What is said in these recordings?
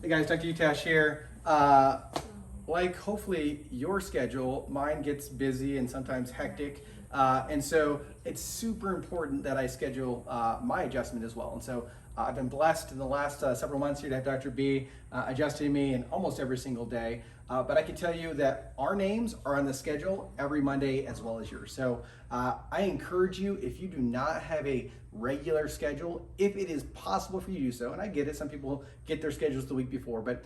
Hey guys, Dr. Utash here. Like hopefully your schedule, mine gets busy and sometimes hectic. And so it's super important that I schedule my adjustment as well. And so I've been blessed in the last several months here to have Dr. B adjusting me in almost every single day. But I can tell you that our names are on the schedule every Monday as well as yours. So I encourage you, if you do not have a regular schedule, if it is possible for you to do so, and I get it, some people get their schedules the week before, but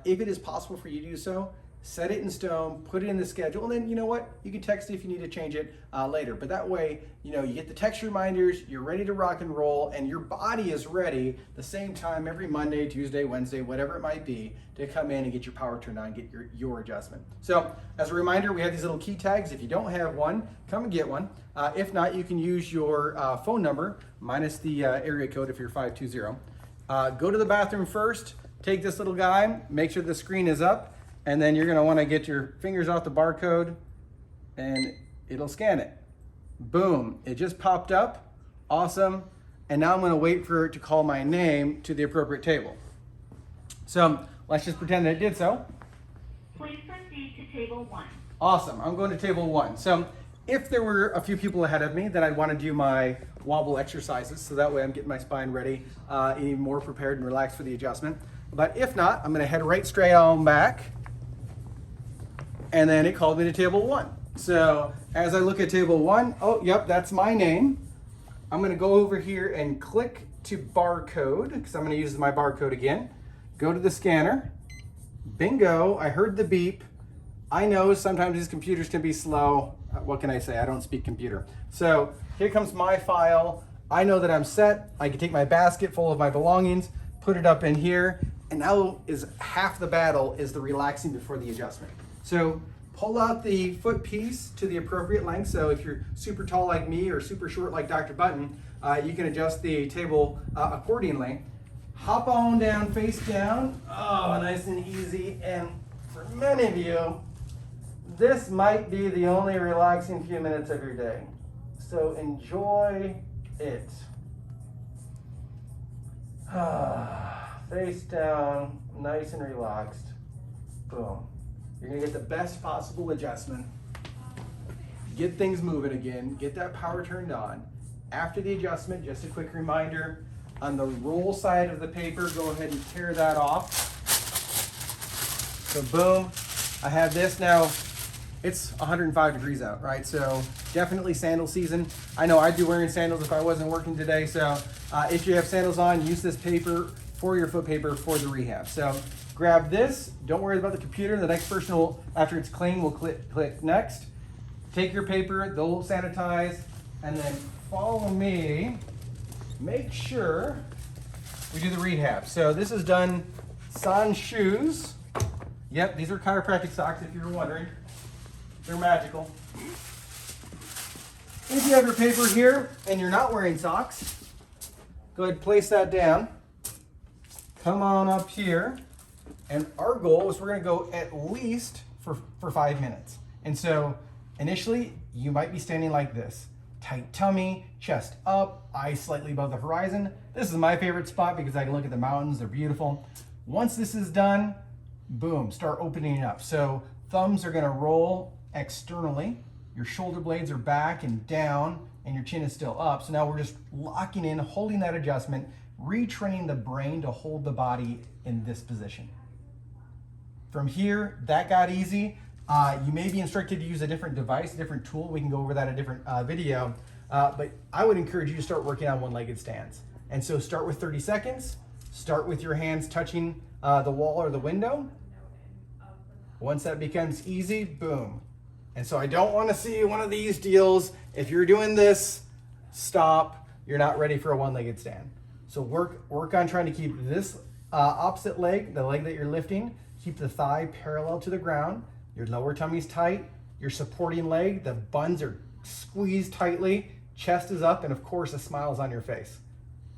if it is possible for you to do so, set it in stone, put it in the schedule, and then you know what? You can text it if you need to change it later. But that way, you know, you get the text reminders, you're ready to rock and roll, and your body is ready the same time every Monday, Tuesday, Wednesday, whatever it might be, to come in and get your power turned on, get your adjustment. So as a reminder, we have these little key tags. If you don't have one, come and get one. If not, you can use your phone number minus the area code if you're 520. Go to the bathroom first, take this little guy, make sure the screen is up, and then you're gonna wanna get your fingers off the barcode and it'll scan it. Boom, it just popped up, awesome. And now I'm gonna wait for it to call my name to the appropriate table. So let's just pretend that it did so. Please proceed to table 1. Awesome, I'm going to table 1. So if there were a few people ahead of me, then I'd wanna do my wobble exercises, so that way I'm getting my spine ready, even more prepared and relaxed for the adjustment. But if not, I'm gonna head right straight on back. And then it called me to table 1. So as I look at table 1, oh, yep, that's my name. I'm gonna go over here and click to barcode, because I'm gonna use my barcode again. Go to the scanner. Bingo, I heard the beep. I know sometimes these computers can be slow. What can I say? I don't speak computer. So here comes my file. I know that I'm set. I can take my basket full of my belongings, put it up in here, and now is half the battle is the relaxing before the adjustment. So pull out the foot piece to the appropriate length. So if you're super tall like me or super short like Dr. Button, you can adjust the table accordingly. Hop on down, face down. Oh, nice and easy. And for many of you, this might be the only relaxing few minutes of your day. So enjoy it. Face down, nice and relaxed. Boom. You're gonna get the best possible adjustment. Get things moving again, get that power turned on. After the adjustment, just a quick reminder, on the roll side of the paper, go ahead and tear that off. So boom, I have this now. It's 105 degrees out, right? So definitely sandal season. I know I'd be wearing sandals if I wasn't working today. So if you have sandals on, use this paper for your foot paper for the rehab. So grab this, don't worry about the computer. The next person will, after it's clean, will click next. Take your paper, they'll sanitize, and then follow me. Make sure we do the rehab. So this is done sans shoes. Yep, these are chiropractic socks if you're wondering. They're magical. If you have your paper here and you're not wearing socks, go ahead and place that down. Come on up here. And our goal is we're gonna go at least for 5 minutes. And so initially you might be standing like this. Tight tummy, chest up, eyes slightly above the horizon. This is my favorite spot because I can look at the mountains, they're beautiful. Once this is done, boom, start opening up. So thumbs are gonna roll externally, your shoulder blades are back and down, and your chin is still up. So now we're just locking in, holding that adjustment, retraining the brain to hold the body in this position. From here, that got easy. You may be instructed to use a different device, a different tool. We can go over that in a different video. But I would encourage you to start working on one-legged stands. And so start with 30 seconds. Start with your hands touching the wall or the window. Once that becomes easy, boom. And so I don't want to see one of these deals. If you're doing this, stop. You're not ready for a one-legged stand. So work on trying to keep this opposite leg, the leg that you're lifting, keep the thigh parallel to the ground. Your lower tummy's tight. Your supporting leg, the buns are squeezed tightly. Chest is up, and of course, a smile is on your face.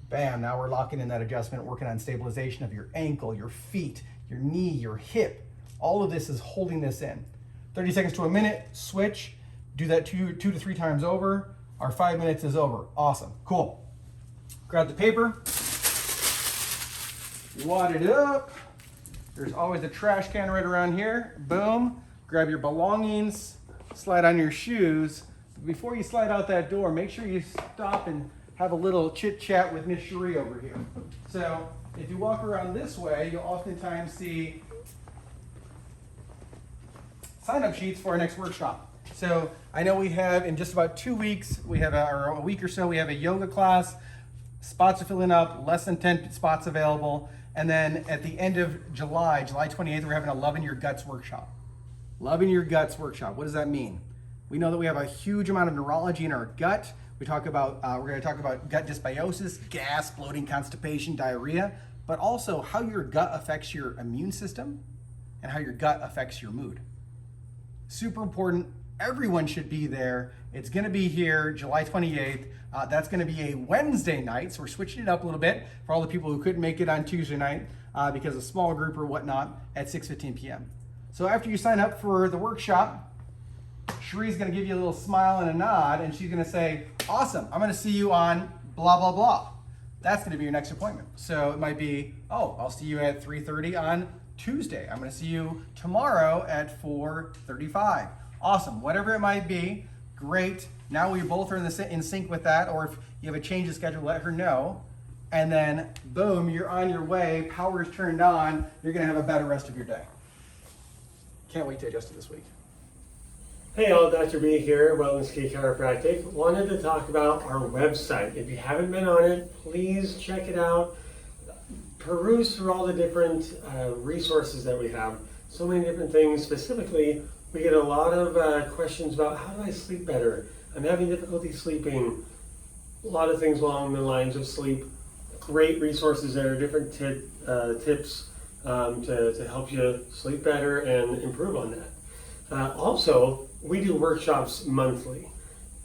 Bam, now we're locking in that adjustment, working on stabilization of your ankle, your feet, your knee, your hip. All of this is holding this in. 30 seconds to a minute, switch. Do that two to three times over. Our 5 minutes is over. Awesome, cool. Grab the paper, wad it up, There's always a trash can right around here. Boom, grab your belongings, slide on your shoes. Before you slide out that door, make sure you stop and have a little chit chat with Miss Cherie over here. So if you walk around this way, you'll oftentimes see sign-up sheets for our next workshop. So I know we have in just about 2 weeks, we have or a week or so, we have a yoga class. Spots are filling up, less than 10 spots available. And then at the end of July, July 28th, we're having a Loving Your Guts workshop. Loving Your Guts workshop. What does that mean? We know that we have a huge amount of neurology in our gut. We're going to talk about gut dysbiosis, gas, bloating, constipation, diarrhea, but also how your gut affects your immune system and how your gut affects your mood. Super important. Everyone should be there. It's going to be here July 28th. That's going to be a Wednesday night, so we're switching it up a little bit for all the people who couldn't make it on Tuesday night because of small group or whatnot at 6:15 p.m. So after you sign up for the workshop, Cherie's going to give you a little smile and a nod, and she's going to say, awesome, I'm going to see you on blah, blah, blah. That's going to be your next appointment. So it might be, oh, I'll see you at 3:30 on Tuesday. I'm going to see you tomorrow at 4:35. Awesome. Whatever it might be, great. Now we both are in sync with that, or if you have a change of schedule, let her know. And then, boom, you're on your way. Power's turned on. You're going to have a better rest of your day. Can't wait to adjust it this week. Hey all, Dr. B here, Wellness Key Chiropractic. Wanted to talk about our website. If you haven't been on it, please check it out. Peruse through all the different resources that we have. So many different things. Specifically, we get a lot of questions about how do I sleep better? I'm having difficulty sleeping. A lot of things along the lines of sleep. Great resources there, different tips to help you sleep better and improve on that. Also, we do workshops monthly.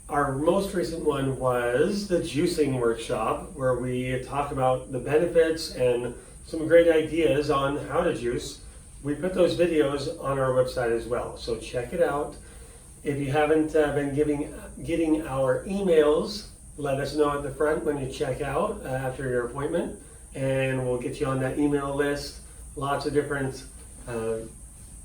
Our most recent one was the juicing workshop, where we talk about the benefits and some great ideas on how to juice. We put those videos on our website as well, so check it out. If you haven't been getting our emails, let us know at the front when you check out after your appointment, and we'll get you on that email list. Lots of different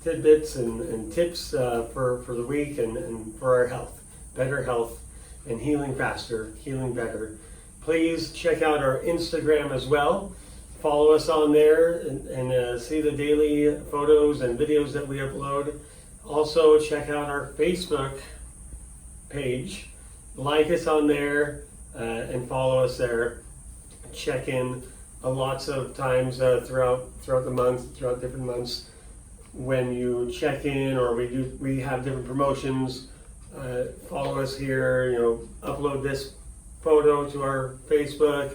tidbits and tips for the week and for our health, better health, and healing faster, healing better. Please check out our Instagram as well. Follow us on there and see the daily photos and videos that we upload. Also check out our Facebook page. Like us on there and follow us there. Check in lots of times throughout the month, throughout different months. When you check in, or we have different promotions, follow us here, upload this photo to our Facebook,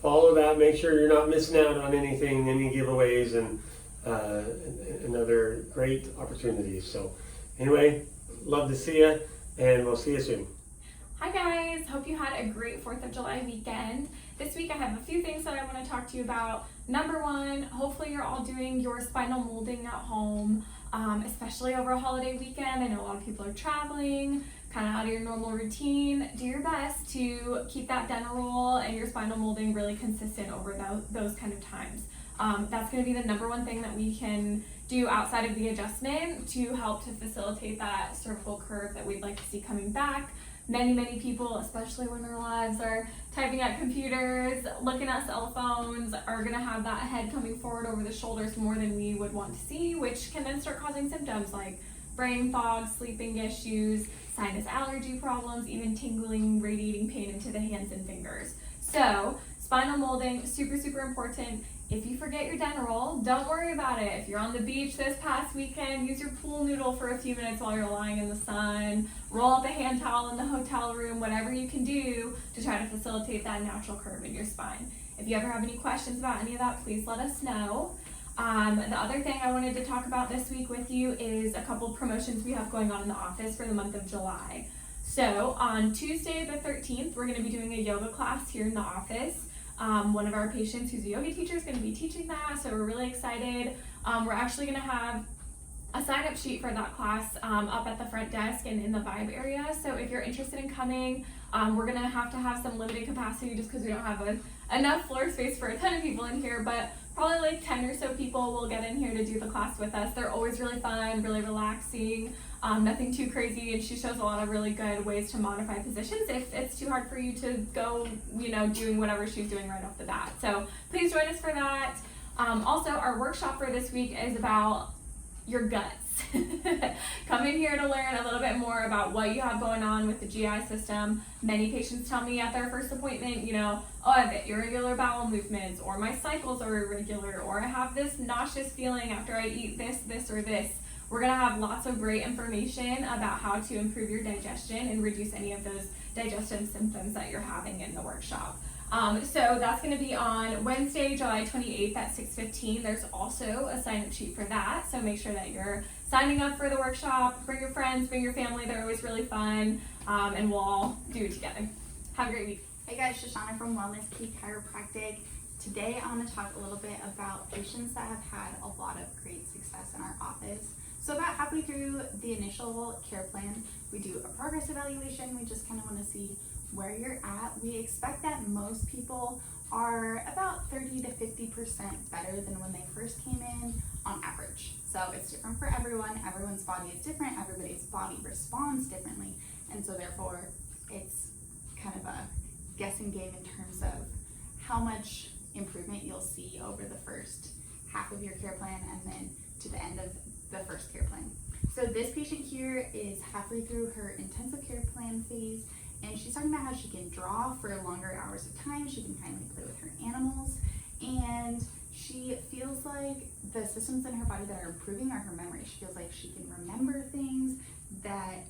follow that, make sure you're not missing out on anything, any giveaways and other great opportunities. So anyway, love to see you, and we'll see you soon. Hi guys, hope you had a great 4th of July weekend. This week I have a few things that I want to talk to you about. Number one, hopefully you're all doing your spinal molding at home, especially over a holiday weekend. I know a lot of people are traveling, kind of out of your normal routine. Do your best to keep that dental roll and your spinal molding really consistent over those kind of times. That's going to be the number one thing that we can do outside of the adjustment to help to facilitate that cervical curve that we'd like to see coming back. Many people, especially when their lives are typing at computers, looking at cell phones, are going to have that head coming forward over the shoulders more than we would want to see, which can then start causing symptoms like brain fog, sleeping issues, sinus allergy problems, even tingling, radiating pain into the hands and fingers. So, spinal molding, super important. If you forget your dental roll, don't worry about it. If you're on the beach this past weekend, use your pool noodle for a few minutes while you're lying in the sun, roll up a hand towel in the hotel room, whatever you can do to try to facilitate that natural curve in your spine. If you ever have any questions about any of that, please let us know. The other thing I wanted to talk about this week with you is a couple promotions we have going on in the office for the month of July. So on Tuesday the 13th, we're going to be doing a yoga class here in the office. One of our patients who's a yoga teacher is going to be teaching that, so we're really excited. We're actually going to have a sign-up sheet for that class up at the front desk and in the Vibe area. So if you're interested in coming, we're going to have some limited capacity just because we don't have enough floor space for a ton of people in here, but Probably like 10 or so people will get in here to do the class with us. They're always really fun, really relaxing, nothing too crazy, and she shows a lot of really good ways to modify positions if it's too hard for you to go, doing whatever she's doing right off the bat. So please join us for that. Also, our workshop for this week is about your guts. Come in here to learn a little bit more about what you have going on with the GI system. Many patients tell me at their first appointment, oh, I have irregular bowel movements, or my cycles are irregular, or I have this nauseous feeling after I eat this, or this. We're gonna have lots of great information about how to improve your digestion and reduce any of those digestive symptoms that you're having in the workshop. So that's going to be on Wednesday, July 28th at 6:15. There's also a sign-up sheet for that, so make sure that you're signing up for the workshop. Bring your friends, bring your family. They're always really fun, and we'll all do it together. Have a great week. Hey guys, Shoshana from Wellness Key Chiropractic. Today I want to talk a little bit about patients that have had a lot of great success in our office. So about halfway through the initial care plan, we do a progress evaluation. We just kind of want to see where you're at. We expect that most people are about 30 to 50% better than when they first came in on average. So it's different for everyone. Everyone's body is different. Everybody's body responds differently. And so therefore it's kind of a guessing game in terms of how much improvement you'll see over the first half of your care plan and then to the end of the first care plan. So this patient here is halfway through her intensive care plan phase, and she's talking about how she can draw for longer hours of time. She can kindly play with her animals, and she feels like the systems in her body that are improving are her memory. She feels like she can remember things, that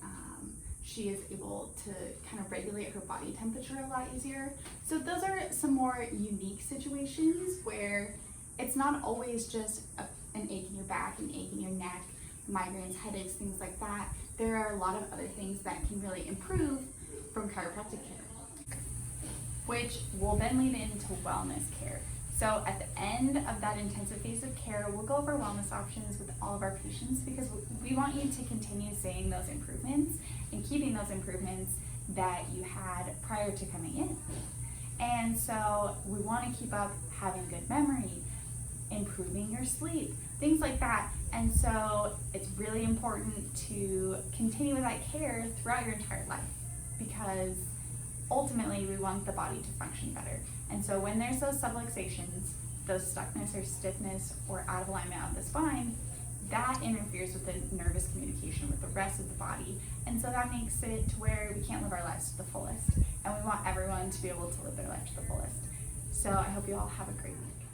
she is able to kind of regulate her body temperature a lot easier. So those are some more unique situations where it's not always just an ache in your back, an ache in your neck, migraines, headaches, things like that. There are a lot of other things that can really improve from chiropractic care, which will then lead into wellness care. So at the end of that intensive phase of care, we'll go over wellness options with all of our patients because we want you to continue seeing those improvements and keeping those improvements that you had prior to coming in. And so we want to keep up having good memory, improving your sleep, things like that. And so it's really important to continue with that care throughout your entire life because ultimately we want the body to function better. And so when there's those subluxations, those stuckness or stiffness or out of alignment of the spine, that interferes with the nervous communication with the rest of the body. And so that makes it to where we can't live our lives to the fullest. And we want everyone to be able to live their life to the fullest. So I hope you all have a great week.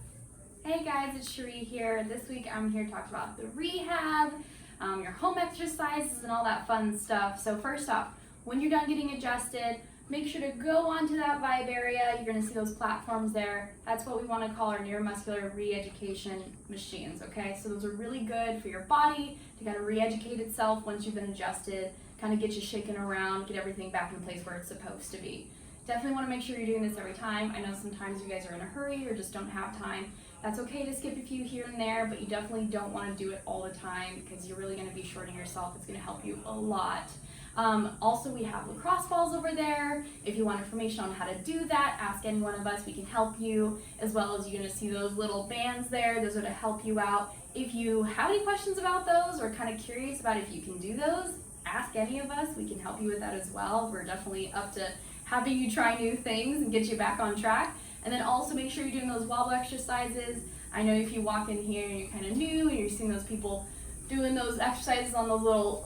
Hey guys, it's Cherie here. This week I'm here to talk about the rehab, your home exercises and all that fun stuff. So first off, when you're done getting adjusted, make sure to go onto that Vibe area. You're going to see those platforms there. That's what we want to call our neuromuscular re-education machines, okay? So those are really good for your body to kind of re-educate itself once you've been adjusted, kind of get you shaking around, get everything back in place where it's supposed to be. Definitely want to make sure you're doing this every time. I know sometimes you guys are in a hurry or just don't have time. That's okay to skip a few here and there, but you definitely don't want to do it all the time because you're really going to be shorting yourself. It's going to help you a lot. Also, we have lacrosse balls over there. If you want information on how to do that, ask any one of us. We can help you, as well as you're going to see those little bands there. Those are to help you out. If you have any questions about those or kind of curious about if you can do those, ask any of us. We can help you with that as well. We're definitely up to having you try new things and get you back on track. And then also make sure you're doing those wobble exercises. I know if you walk in here and you're kind of new and you're seeing those people doing those exercises on those little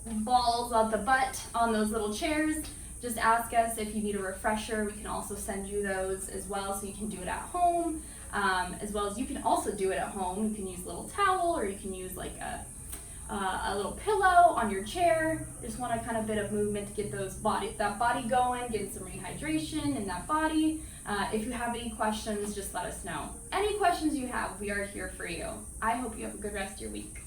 balls on the butt on those little chairs, just ask us if you need a refresher. We can also send you those as well so you can do it at home, as well as you can also do it at home. You can use a little towel or you can use like a little pillow on your chair. Just want a kind of bit of movement to get that body going, get some rehydration in that body. If you have any questions, just let us know. Any questions you have, we are here for you. I hope you have a good rest of your week.